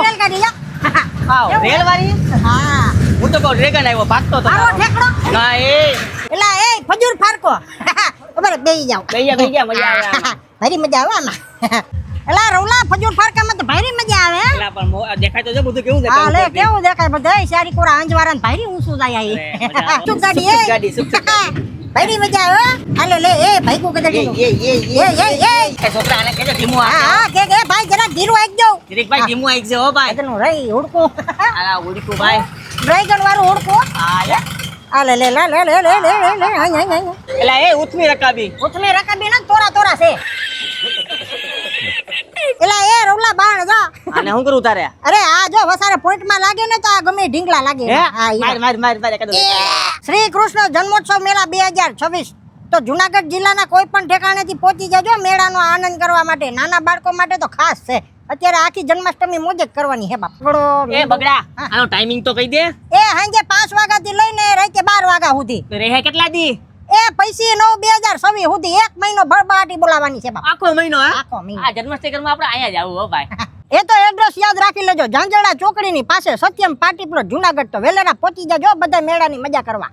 રેલગાડી જા આવ રેલવારી હા હું તો કહું ડ્રેગન આવ્યો ભાગતો તો આવો ઠેકડો ના એલા એ ફજૂર ફારકો ખબર બેહી જાવ બેયા મજા આવે આમાં. ભારી મજા આવે આમાં એલા રવલા ફજૂર ફારકામાં તો ભારી મજા આવે હે? એલા પણ દેખાય તો જો બધું કેવું હા લે દેખાય કેવું દેખાય બધાય સારી કોરા અંજવારા ને ભારી ઊંચું જાય અરે, મજા આવે. સુખ ગાડી એ ગાડી સુખ ભારી મજા આવે હો. હાલે લે એ ભાઈ કો કદડી એ છોકરા આને કહેજો ધીમું આ હા કે ભાઈ જરા ધીરું આઈ જાવ દિલીપભાઈ ધીમું આવી છે હો ભાઈ ಅದನ್ನು ರೈ ಹುಡ್ಕು આલા ઉડીકું ભાઈ ಡ್ರೈಗನ್ ವಾರು ಹುಡ್ಕು આલે ಅಲ್ಲ ಲೆ ಲೆ ಲೆ ಲೆ ಲೆ ಲೆ ಲೆ ಲೆ ಹಂಗ ಹಂಗ ಹಂಗ એલા એ ઉથમી રકાબી ಉತ್ಮೆ ರಕಬಿನ ತೋರಾ ತೋರಾ ಸೇ એલા એ રવલા બાણ જા આને હું કરું તારે અરે આ જો વસારે પોઈન્ટ માં લાગે ને તો આ ગમે ઢીંગલા લાગે હે હા ઈ માર કદો શ્રી કૃષ્ણ જન્મોત્સવ મેળા 2026 તો જુનાગઢ જિલ્લાના કોઈ પણ ઠેકાણેથી પહોંચી જજો મેળાનો આનંદ કરવા માટે નાના બાળકો માટે તો ખાસ છે અત્યારે આખી જન્માષ્ટમી મોજ જ કરવાની હે બાપ એ બગડા આનો ટાઈમિંગ તો કહી દે એ સાંજે 5 વાગ્યાથી લઈને રાતે 12 વાગ્યા સુધી રહે કેટલા દી એ પૈસી 9/2026 સુધી 1 મહિનો ભરબાટી બોલાવાની છે બાપ આખો મહિનો હા આખો મહિનો આ જન્માષ્ટમીમાં આપણે અહીંયા જ આવું હો ભાઈ એ તો એડ્રેસ યાદ રાખી લેજો ઝાંઝરડા ચોકડીની પાસે સત્યમ પાર્ટી પ્લોટ જુનાગઢ તો વેલેરા પહોંચી જાજો બધા મેળાની મજા કરવા